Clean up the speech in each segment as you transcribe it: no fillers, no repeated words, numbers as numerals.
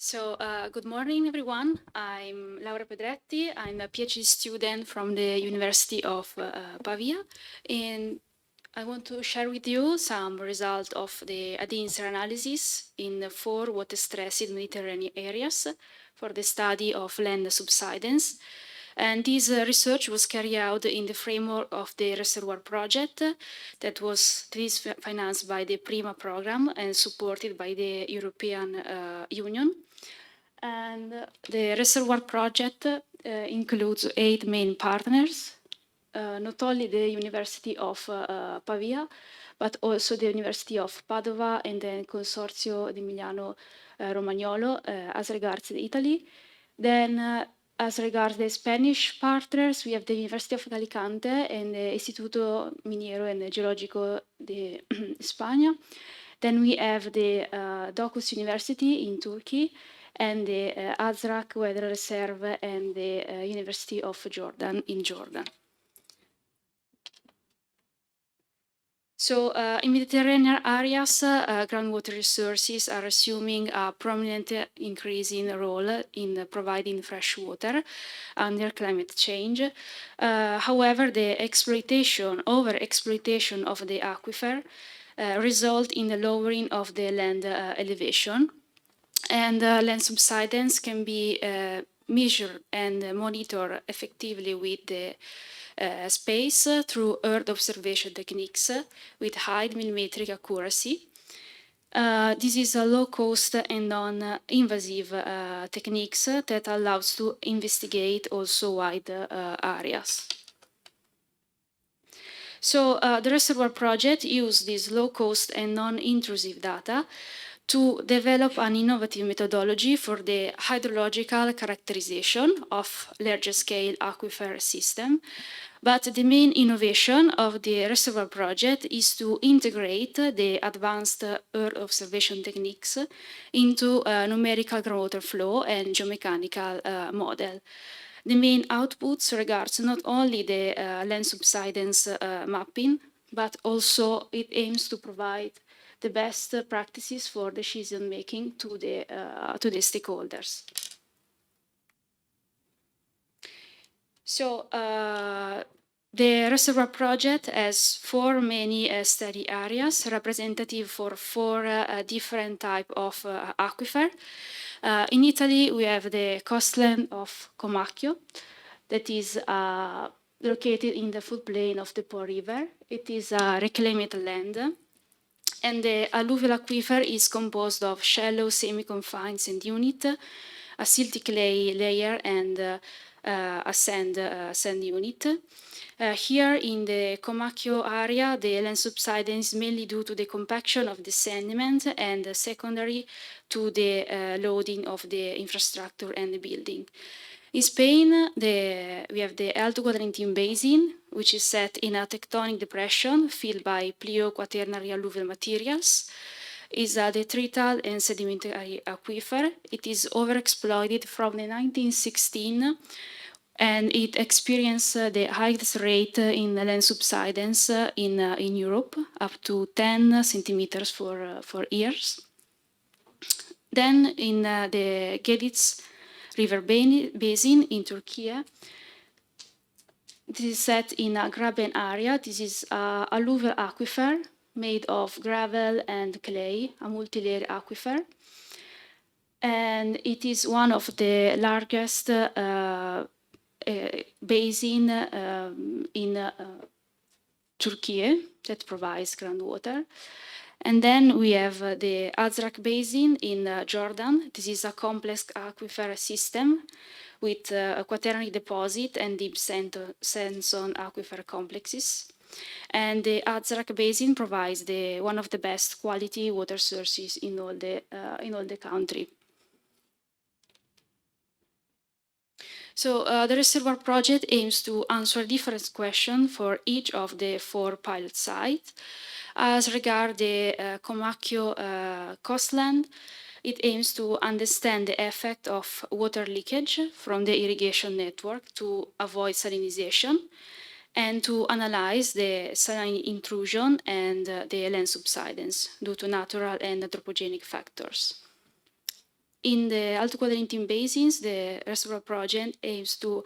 Good morning, everyone. I'm Laura Pedretti. I'm a PhD student from the University of Pavia, and I want to share with you some results of the A-DInSAR analysis in 4 water-stressed Mediterranean areas for the study of land subsidence. And this research was carried out in the framework of the Reservoir Project that is financed by the PRIMA program and supported by the European Union. And the Reservoir Project includes 8 main partners, not only the University of Pavia, but also the University of Padova and the Consorzio di Milano Romagnolo as regards Italy. Then as regards the Spanish partners, we have the University of Alicante and the Instituto Miniero and Geologico de España. Then we have the Docus University in Turkey and the Azraq Weather Reserve and the University of Jordan in Jordan. In Mediterranean areas, groundwater resources are assuming a prominent increasing role in providing fresh water under climate change. However, the over-exploitation of the aquifer result in the lowering of the land elevation. And land subsidence can be measured and monitored effectively with the space through Earth observation techniques with high millimetric accuracy. This is a low-cost and non-invasive techniques that allows to investigate also wide areas. The Reservoir Project used this low-cost and non-intrusive data to develop an innovative methodology for the hydrological characterization of large-scale aquifer system. But the main innovation of the Reservoir Project is to integrate the advanced Earth observation techniques into numerical groundwater flow and geomechanical model. The main outputs regards not only the land subsidence mapping, but also it aims to provide the best practices for decision making to the stakeholders. The Reservoir Project has 4 main study areas representative for 4 different types of aquifer. In Italy, we have the coastline of Comacchio that is located in the floodplain of the Po River. It is a reclaimed land. And the alluvial aquifer is composed of shallow semi-confined sand unit, a silty clay layer, and a sand unit. Here in the Comacchio area, the land subsidence is mainly due to the compaction of the sediment and secondary to the loading of the infrastructure and the building. In Spain, we have the Alto Guadalentine Basin, which is set in a tectonic depression filled by plio-quaternary alluvial materials. It's a detrital and sedimentary aquifer. It is overexploited from the 1916, and it experienced the highest rate in land subsidence in Europe, up to 10 centimeters for years. Then in the Gediz River Basin in Turkey, this is set in a graben area. This is a alluvial aquifer made of gravel and clay, a multi-layer aquifer. And it is one of the largest basin in Turkey that provides groundwater. And then we have the Azraq Basin in Jordan. This is a complex aquifer system with a quaternary deposit and deep sandstone aquifer complexes. And the Azraq Basin provides one of the best quality water sources in all the country. The Reservoir Project aims to answer different questions for each of the 4 pilot sites. As regards the Comacchio coastland, it aims to understand the effect of water leakage from the irrigation network to avoid salinization, and to analyze the saline intrusion and the land subsidence due to natural and anthropogenic factors. In the Alto Quadrilatine basins, the reservoir project aims to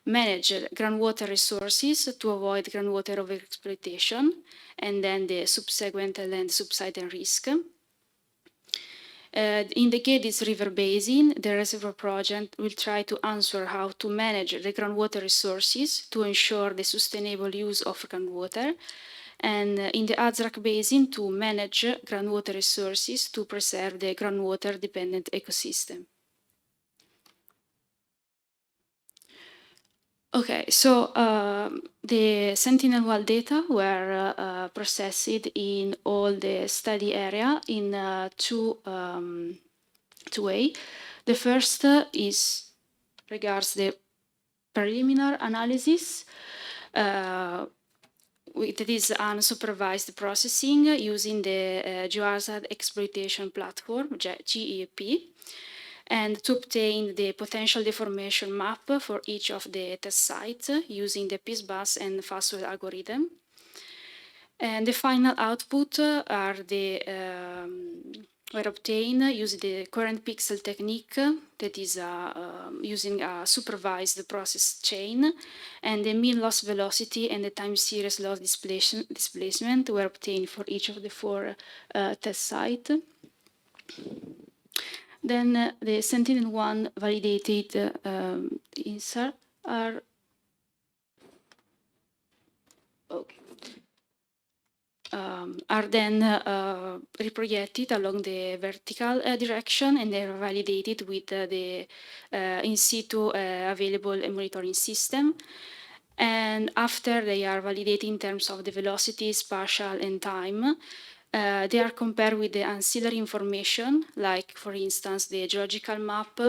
manage groundwater resources to avoid groundwater overexploitation and then the subsequent land subsidence risk. In the Geddes River Basin, the reservoir project will try to answer how to manage the groundwater resources to ensure the sustainable use of groundwater, and in the Azraq Basin to manage groundwater resources to preserve the groundwater-dependent ecosystem. Okay, so the Sentinel-1 data were processed in all the study area in two ways. The first regards the preliminary analysis. That is unsupervised processing using the geohazard exploitation platform, GEP, and to obtain the potential deformation map for each of the test sites using the PISBUS and Fastwell algorithm. And the final output are were obtained using the current pixel technique, that is using a supervised process chain, and the mean loss velocity and the time series loss displacement were obtained for each of the 4 test sites. Then the Sentinel-1 validated INSAR are then reprojected along the vertical direction, and they are validated with the in situ available monitoring system. And after they are validated in terms of the velocity, spatial, and time, they are compared with the ancillary information, like, for instance, the geological map,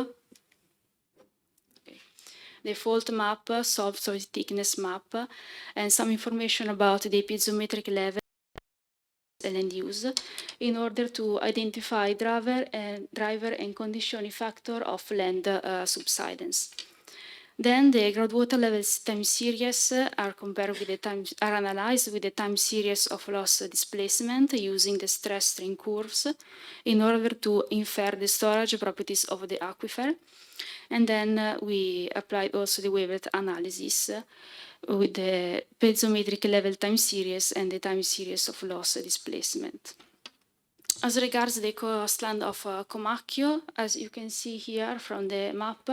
the fault map, soft soil thickness map, and some information about the piezometric level land use, in order to identify driver and conditioning factor of land subsidence. Then the groundwater level time series are compared with are analyzed with the time series of loss displacement using the stress strain curves in order to infer the storage properties of the aquifer. And then we applied also the wavelet analysis with the piezometric level time series and the time series of loss displacement. As regards the coastline of Comacchio, as you can see here from the map,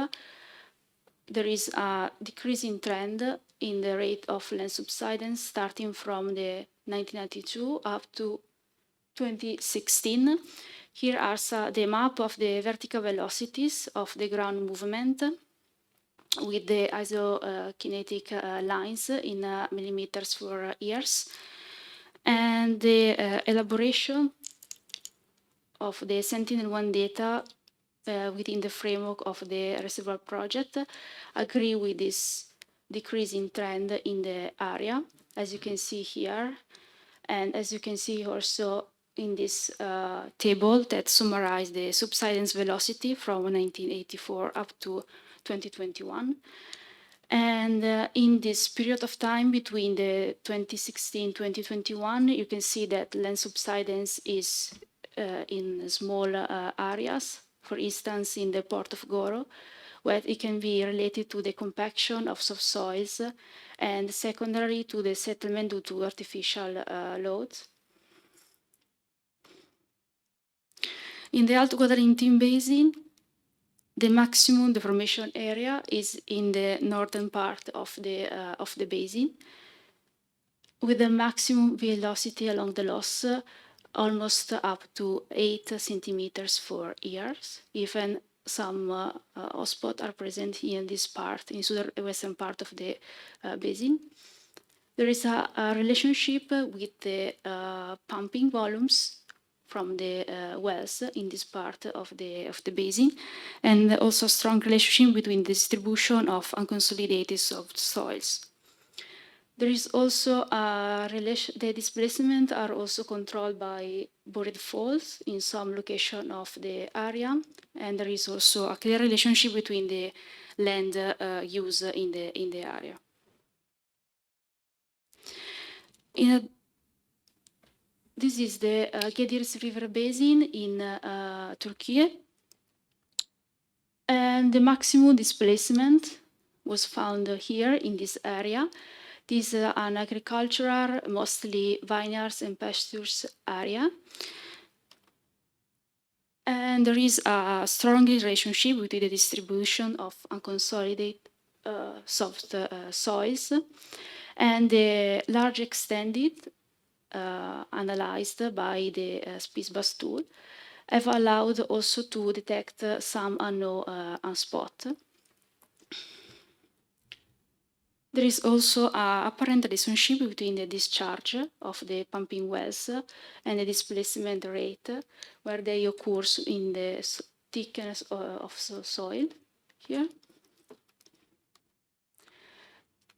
there is a decreasing trend in the rate of land subsidence starting from the 1992 up to 2016. Here are the map of the vertical velocities of the ground movement with the isokinetic lines in millimeters for years, and the elaboration of the Sentinel-1 data within the framework of the reservoir project agree with this decreasing trend in the area, as you can see here, and as you can see also in this table that summarizes the subsidence velocity from 1984 up to 2021. And in this period of time between the 2016-2021, you can see that land subsidence is in small areas, for instance, in the port of Goro, where it can be related to the compaction of subsoils and secondary to the settlement due to artificial loads. In the Alto Quadrilatine Basin, the maximum deformation area is in the northern part of the basin, with the maximum velocity along the loss almost up to 8 centimeters for years. Even some hotspots are present here in this part, in southwestern part of the basin. There is a relationship with the pumping volumes from the wells in this part of the basin, and also a strong relationship between the distribution of unconsolidated soft soils. There is also a relation, the displacement are also controlled by buried faults in some location of the area, and there is also a clear relationship between the land use in the area. This is the Geddes River Basin in Turkey. And the maximum displacement was found here in this area. This is an agricultural, mostly vineyards and pastures area. And there is a strong relationship between the distribution of unconsolidated soft soils and the large extended analyzed by the SPISBAS tool have allowed also to detect some unknown unspot. There is also an apparent relationship between the discharge of the pumping wells and the displacement rate, where they occur in the thickness of the soil here.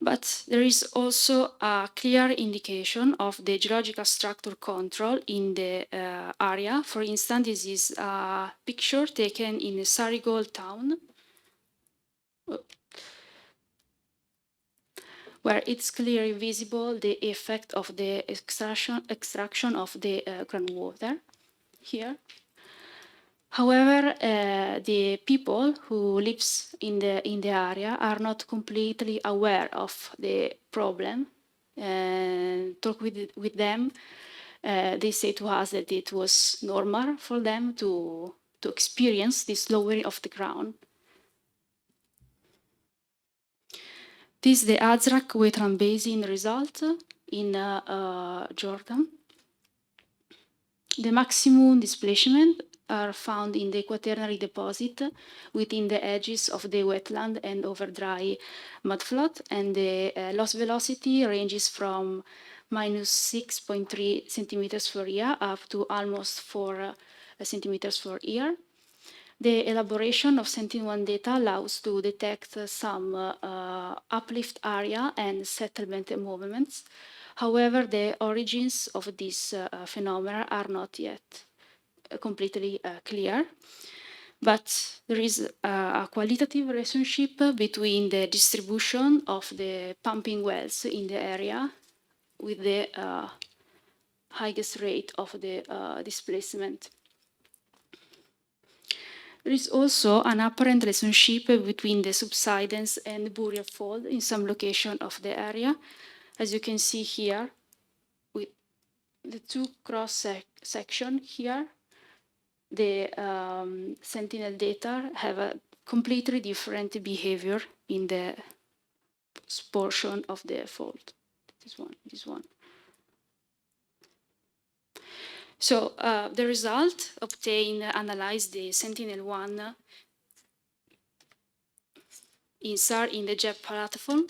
But there is also a clear indication of the geological structure control in the area. For instance, this is a picture taken in Sarigold town, where it's clearly visible the effect of the extraction of the groundwater here. However, the people who live in the area are not completely aware of the problem. Talk with them, they say to us that it was normal for them to experience this lowering of the ground. This is the Azraq wetland basin result in Jordan. The maximum displacement are found in the quaternary deposit within the edges of the wetland and over dry mudflat, and the loss velocity ranges from minus 6.3 centimeters per year up to almost 4 centimeters per year. The elaboration of Sentinel-1 data allows to detect some uplift area and settlement movements. However, the origins of these phenomena are not yet completely clear. But there is a qualitative relationship between the distribution of the pumping wells in the area with the highest rate of the displacement. There is also an apparent relationship between the subsidence and the burial fold in some location of the area. As you can see here, with the two cross section here, the sentinel data have a completely different behavior in the portion of the fold. This one. So the result obtained analyzed the Sentinel-1 A-DInSAR in the JEP platform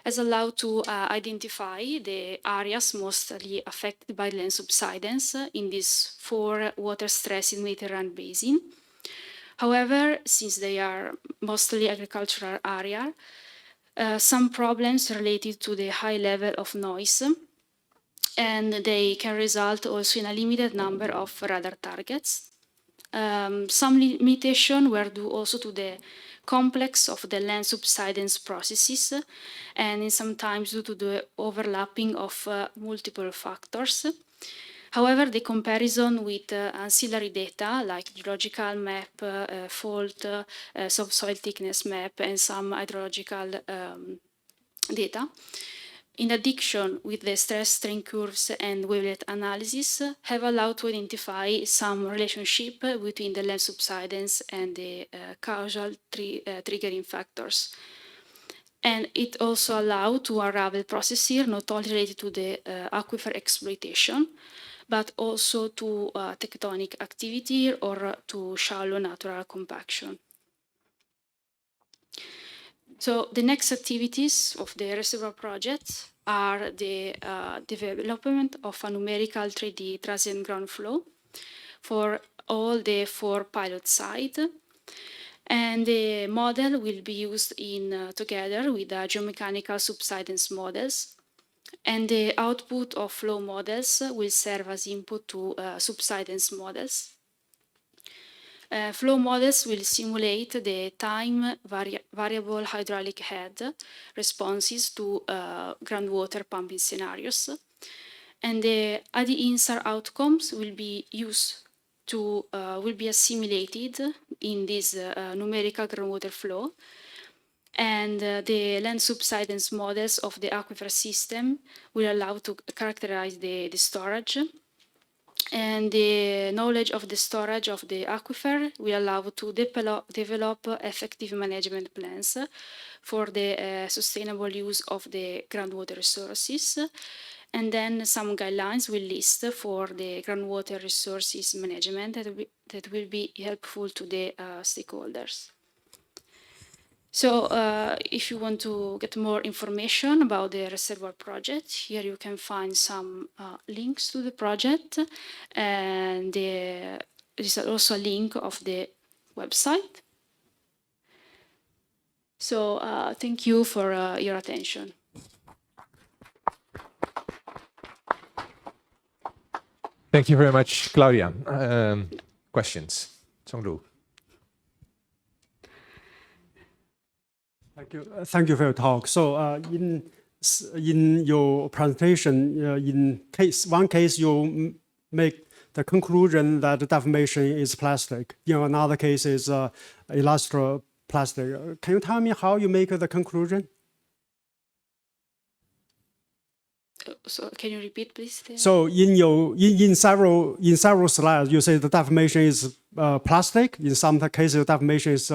has allowed to identify the areas mostly affected by land subsidence in these 4 water-stressed Mediterranean basin. However, since they are mostly agricultural area, some problems related to the high level of noise, and they can result also in a limited number of radar targets. Some limitation were due also to the complex of the land subsidence processes, and sometimes due to the overlapping of multiple factors. However, the comparison with ancillary data like geological map, fault, subsoil thickness map, and some hydrological data, in addition with the stress strain curves and wavelet analysis, have allowed to identify some relationship between the land subsidence and the causal triggering factors. And it also allowed to unravel process here, not only related to the aquifer exploitation, but also to tectonic activity or to shallow natural compaction. So the next activities of the reservoir project are the development of a numerical 3D transient ground flow for all the 4 pilot sites. And the model will be used in together with the geomechanical subsidence models. And the output of flow models will serve as input to subsidence models. Flow models will simulate the time variable hydraulic head responses to groundwater pumping scenarios. And the A-DInSAR outcomes will be used will be assimilated in this numerical groundwater flow. And the land subsidence models of the aquifer system will allow to characterize the storage. And the knowledge of the storage of the aquifer will allow to develop effective management plans for the sustainable use of the groundwater resources. And then some guidelines will list for the groundwater resources management that will be helpful to the stakeholders. So if you want to get more information about the reservoir project, here you can find some links to the project, and there is also a link of the website. So thank you for your attention. Thank you very much, Claudia. Questions? Songlu. Thank you. Thank you for your talk. So in your presentation, in one case you make the conclusion that the deformation is plastic. In another case is elastoplastic. Can you tell me how you make the conclusion? So can you repeat, please? So in several slides, you say the deformation is plastic. In some cases, the deformation is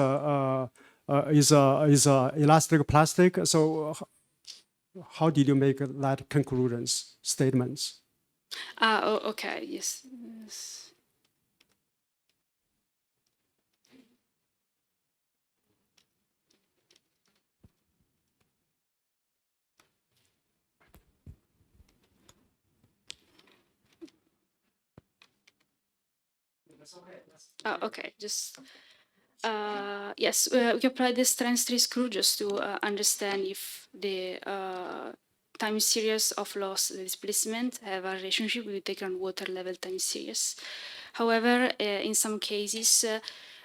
elastic plastic. So how did you make that conclusions, statements? Okay, yes. Okay, just yes, we apply the strength 3 screw just to understand if the time series of loss displacement have a relationship with the groundwater level time series. However, in some cases,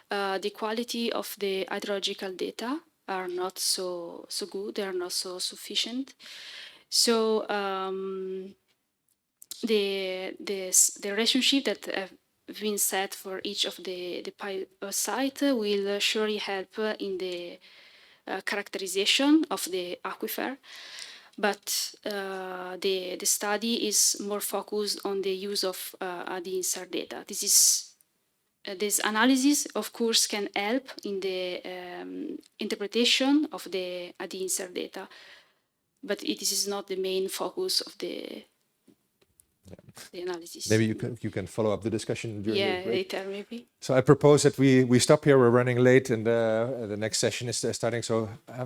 the quality of the hydrological data are not so good, they are not so sufficient. So the relationship that have been set for each of the site will surely help in the characterization of the aquifer, but the study is more focused on the use of A-DInSAR data. This analysis, of course, can help in the interpretation of the A-DInSAR data, but it is not the main focus of the analysis. Maybe you can follow up the discussion during the break. Later maybe. So I propose that we stop here. We're running late, and the next session is starting. So